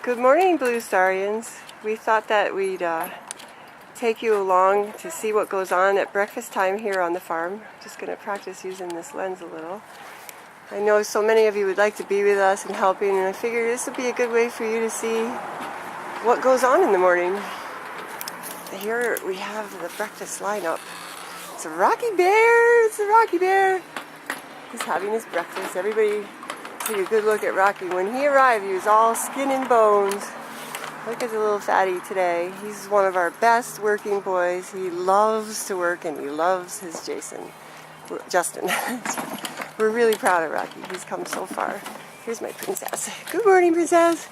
Good morning, Blue Starians. We thought that we'd take you along to see what goes on at breakfast time here on the farm. Just going to practice using this lens a little. I know so many of you would like to be with us and helping, and I figured this would be a good way for you to see what goes on in the morning. Here we have the breakfast lineup. It's a Rocky Bear! It's a Rocky Bear! He's having his breakfast. Everybody take a good look at Rocky. When he arrived, he was all skin and bones. Look at the little fatty today. He's one of our best working boys. He loves to work and he loves his Justin. We're really proud of Rocky. He's come so far. Here's my princess. Good morning, princess.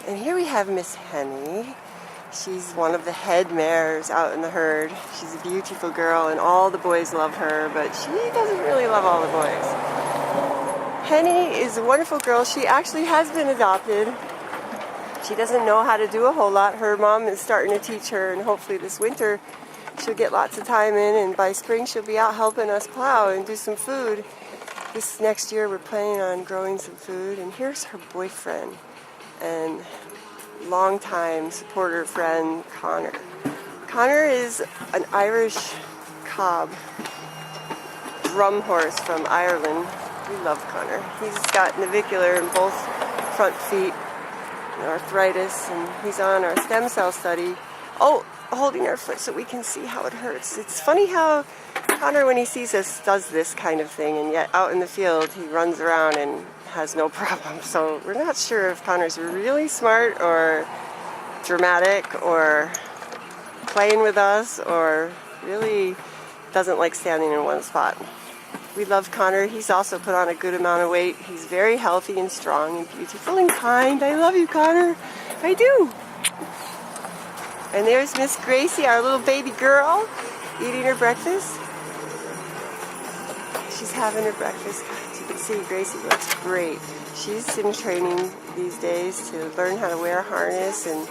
And here we have Miss Henny. She's one of the head mares out in the herd. She's a beautiful girl and all the boys love her, but she doesn't really love all the boys. Henny is a wonderful girl. She actually has been adopted. She doesn't know how to do a whole lot. Her mom is starting to teach her, and hopefully this winter she'll get lots of time in, and by spring she'll be out helping us plow and do some food. This next year we're planning on growing some food, and here's her boyfriend and longtime supporter friend, Connor. Connor is an Irish cob drum horse from Ireland. We love Connor. He's got navicular in both front feet, arthritis, and he's on our stem cell study. Oh, holding our foot so we can see how it hurts. It's funny how Connor, when he sees us, does this kind of thing, and yet out in the field he runs around and has no problem. So we're not sure if Connor's really smart or dramatic or playing with us or really doesn't like standing in one spot. We love Connor. He's also put on a good amount of weight. He's very healthy and strong and beautiful and kind. I love you, Connor. I do. And there's Miss Gracie, our little baby girl, eating her breakfast. She's having her breakfast. As you can see, Gracie looks great. She's in training these days to learn how to wear a harness and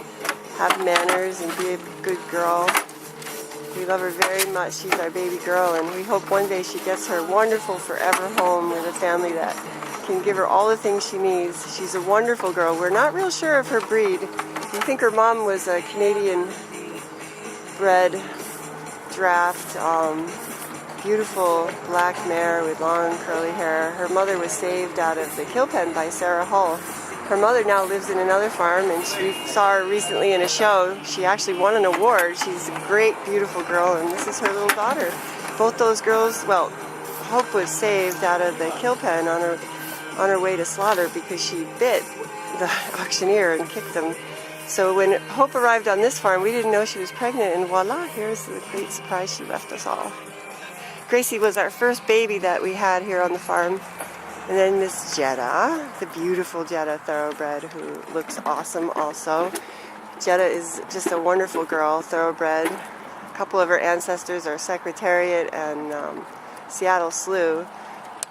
have manners and be a good girl. We love her very much. She's our baby girl, and we hope one day she gets her wonderful forever home with a family that can give her all the things she needs. She's a wonderful girl. We're not real sure of her breed. We think her mom was a Canadian bred draft, beautiful black mare with long curly hair. Her mother was saved out of the kill pen by Sarah Hull. Her mother now lives in another farm, and we saw her recently in a show. She actually won an award. She's a great, beautiful girl, and this is her little daughter. Both those girls, well, Hope was saved out of the kill pen on her way to slaughter because she bit the auctioneer and kicked him. So when Hope arrived on this farm, we didn't know she was pregnant, and voila, here's the great surprise she left us all. Gracie was our first baby that we had here on the farm. And then Miss Jetta, the beautiful Jetta thoroughbred, who looks awesome also. Jetta is just a wonderful girl, thoroughbred. A couple of her ancestors are Secretariat and Seattle Slough.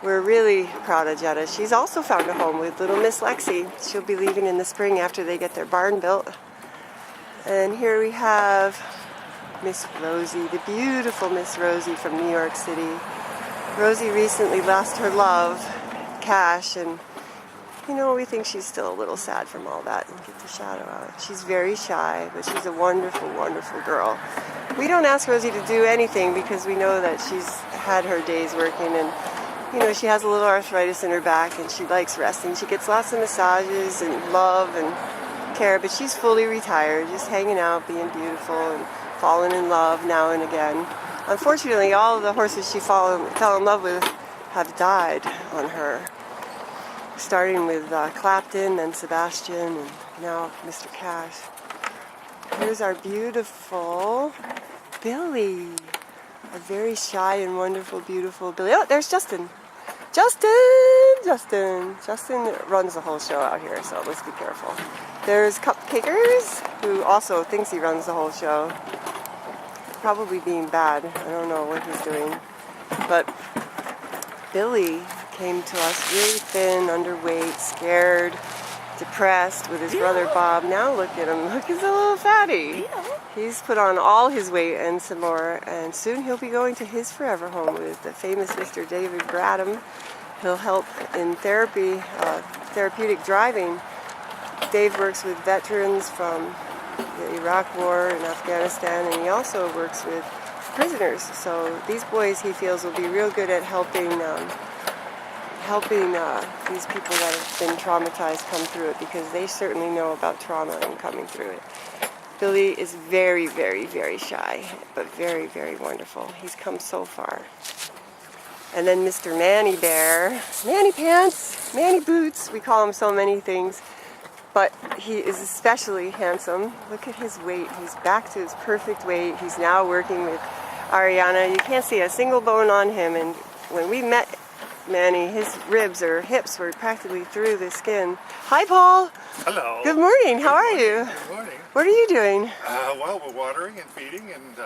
We're really proud of Jetta. She's also found a home with little Miss Lexi. She'll be leaving in the spring after they get their barn built. And here we have Miss Rosie, the beautiful Miss Rosie from New York City. Rosie recently lost her love, Cash, and we think she's still a little sad from all that. And get the shadow out. She's very shy, but she's a wonderful, wonderful girl. We don't ask Rosie to do anything because we know that she's had her days working, and she has a little arthritis in her back and she likes resting. She gets lots of massages and love and care, but she's fully retired, just hanging out, being beautiful and falling in love now and again. Unfortunately, all of the horses she fell in love with have died on her, starting with Clapton and Sebastian and now Mr. Cash. Here's our beautiful Billy, a very shy and wonderful, beautiful Billy. Oh, there's Justin. Justin runs the whole show out here, so let's be careful. There's Cupcakers, who also thinks he runs the whole show. Probably being bad. I don't know what he's doing. But Billy came to us really thin, underweight, scared, depressed with his brother Bob. Now look at him. Look, he's a little fatty. He's put on all his weight and some more, and soon he'll be going to his forever home with the famous Mr. David Bradham. He'll help in therapeutic driving Dave works with veterans from the Iraq War and Afghanistan, and he also works with prisoners. So these boys, he feels, will be real good at helping these people that have been traumatized come through it, because they certainly know about trauma and coming through it. Billy is very, very, very shy, but very, very wonderful. He's come so far. And then Mr. Manny Bear, Manny Pants, Manny Boots, we call him so many things, but he is especially handsome. Look at his weight. He's back to his perfect weight. He's now working with Ariana. You can't see a single bone on him, and when we met Manny, his ribs or hips were practically through the skin. Hi, Paul. Hello. Good morning. How are you? Good morning. What are you doing? Well, we're watering and feeding, and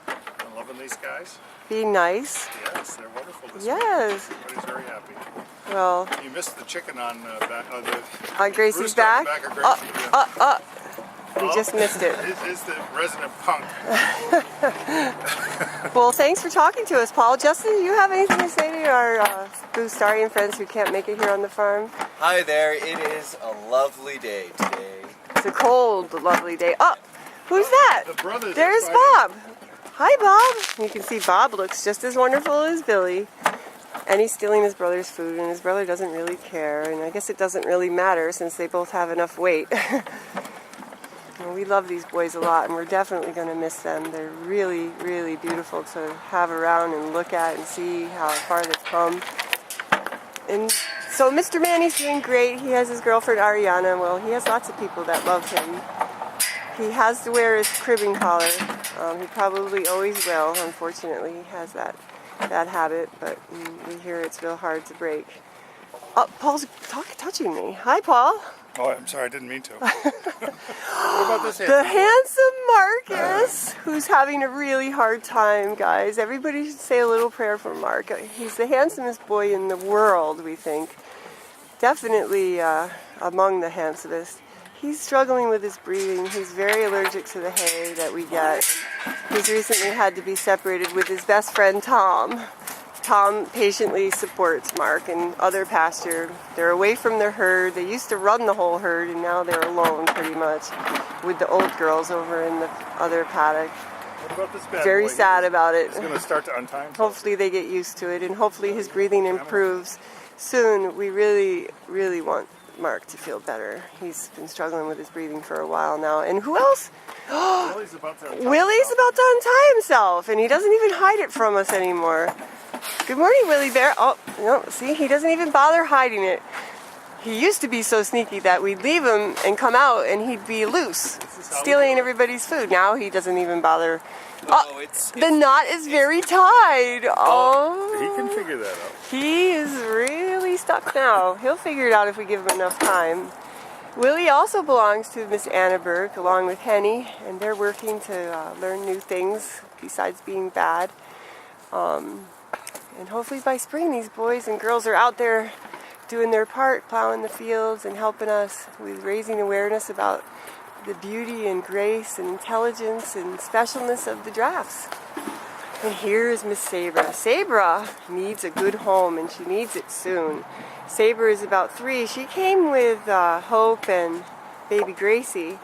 I'm loving these guys. Being nice. Yes, they're wonderful this Yes. week. Everybody's very happy. Well, You missed the chicken on Gracie's rooster on back. the back of Gracie. We just missed it. Is the resident punk. Well, thanks for talking to us, Paul. Justin, do you have anything to say to our Boostarian friends who can't make it here on the farm? Hi there, it is a lovely day today. It's a cold, lovely day. Oh, who's that? The brothers are There's fighting. Bob. Hi, Bob. You can see Bob looks just as wonderful as Billy. And he's stealing his brother's food, and his brother doesn't really care. And I guess it doesn't really matter since they both have enough weight. And we love these boys a lot, and we're definitely going to miss them. They're really, really beautiful to have around and look at and see how far they've come. And so Mr. Manny's doing great. He has his girlfriend Ariana. Well, he has lots of people that love him. He has to wear his cribbing collar. He probably always will. Unfortunately, he has that habit, but we hear it's real hard to break. Oh, Paul's touching me. Hi, Paul. Oh, I'm sorry, I didn't mean to. What about this? The handsome Marcus, who's having a really hard time, guys. Everybody should say a little prayer for Mark. He's the handsomest boy in the world, we think. Definitely among the handsomest. He's struggling with his breathing. He's very allergic to the hay that we get. He's recently had to be separated with his best friend, Tom. Tom patiently supports Mark and other pasture. They're away from their herd. They used to run the whole herd, and now they're alone pretty much with the old girls over in the other paddock. What about this bad Very boy? sad about it. He's going to start to untie himself. Hopefully they get used to it, and hopefully his breathing improves soon. We really, really want Mark to feel better. He's been struggling with his breathing for a while now. And who else? Willie's about to untie Willie's himself. about to untie himself, and he doesn't even hide it from us anymore. Good morning, Willie Bear. Oh, no, see, he doesn't even bother hiding it. He used to be so sneaky that we'd leave him and come out and he'd be loose, stealing everybody's food. Now he doesn't even bother. Oh, the knot is very tied. Oh, He can figure that out. he is really stuck now. He'll figure it out if we give him enough time. Willie also belongs to Miss Anna Burke along with Henny, and they're working to learn new things besides being bad. And hopefully by spring these boys and girls are out there doing their part, plowing the fields and helping us with raising awareness about the beauty and grace and intelligence and specialness of the giraffes. And here is Miss Sabra. Sabra needs a good home, and she needs it soon. Sabra is about 3. She came with Hope and baby Gracie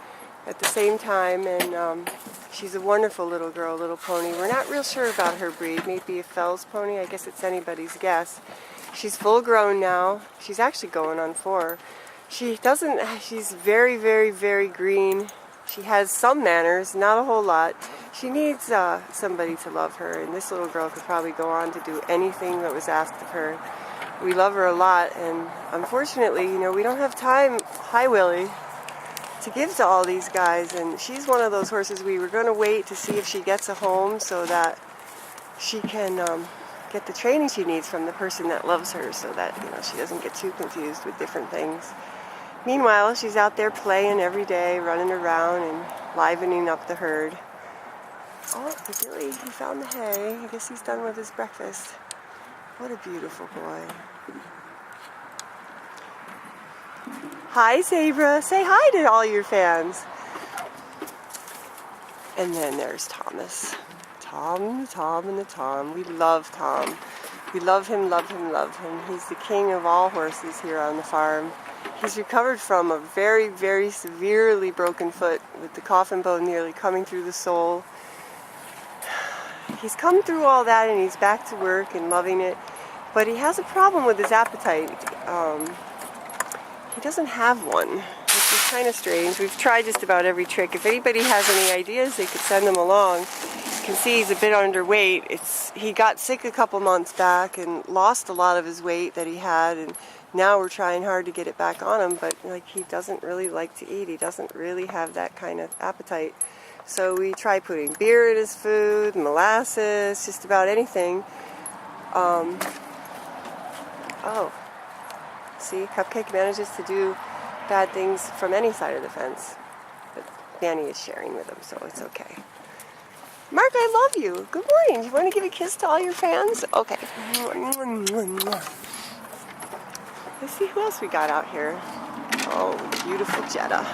at the same time, and she's a wonderful little girl, little pony. We're not real sure about her breed. Maybe a Fell's pony. I guess it's anybody's guess. She's full grown now. She's actually going on 4. She's very, very, very green. She has some manners, not a whole lot. She needs somebody to love her, and this little girl could probably go on to do anything that was asked of her. We love her a lot, and unfortunately, we don't have time, hi Willie, to give to all these guys, and she's one of those horses we were going to wait to see if she gets a home so that she can get the training she needs from the person that loves her, so that she doesn't get too confused with different things. Meanwhile, she's out there playing every day, running around and livening up the herd. Oh, Billy, he found the hay. I guess he's done with his breakfast. What a beautiful boy. Hi, Sabra. Say hi to all your fans. And then there's Thomas. Tom, and the Tom. We love Tom. We love him, love him, love him. He's the king of all horses here on the farm. He's recovered from a very, very severely broken foot with the coffin bone nearly coming through the sole. He's come through all that and he's back to work and loving it, but he has a problem with his appetite. He doesn't have one, which is kind of strange. We've tried just about every trick. If anybody has any ideas, they could send them along. You can see he's a bit underweight. He got sick a couple months back and lost a lot of his weight that he had, and now we're trying hard to get it back on him, but like, he doesn't really like to eat. He doesn't really have that kind of appetite. So we try putting beer in his food, molasses, just about anything. Oh, see, Cupcake manages to do bad things from any side of the fence, but Danny is sharing with him, so it's okay. Mark, I love you. Good morning. Do you want to give a kiss to all your fans? Okay. Let's see who else we got out here. Oh, beautiful Jetta.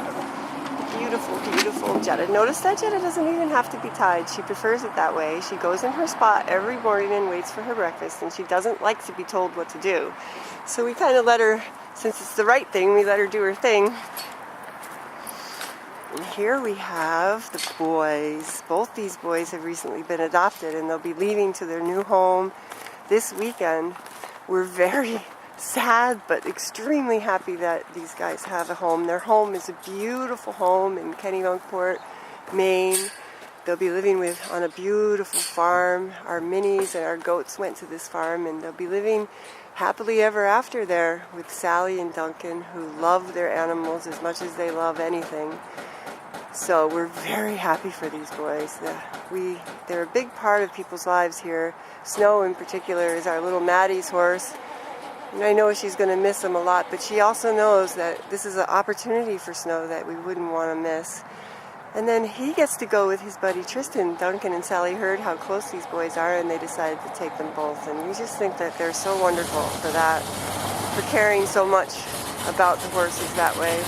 Beautiful, beautiful Jetta. Notice that Jetta doesn't even have to be tied. She prefers it that way. She goes in her spot every morning and waits for her breakfast, and she doesn't like to be told what to do. So we kind of let her, since it's the right thing, we let her do her thing. And here we have the boys. Both these boys have recently been adopted, and they'll be leaving to their new home this weekend. We're very sad but extremely happy that these guys have a home. Their home is a beautiful home in Kennebunkport, Maine. They'll be living on a beautiful farm. Our minis and our goats went to this farm, and they'll be living happily ever after there with Sally and Duncan, who love their animals as much as they love anything. So we're very happy for these boys. They're a big part of people's lives here. Snow in particular is our little Maddie's horse. And I know she's going to miss him a lot, but she also knows that this is an opportunity for Snow that we wouldn't want to miss. And then he gets to go with his buddy Tristan. Duncan and Sally heard how close these boys are, and they decided to take them both. And we just think that they're so wonderful for that, for caring so much about the horses that way.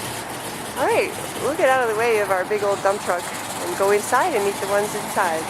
All right, we'll get out of the way of our big old dump truck and go inside and meet the ones inside.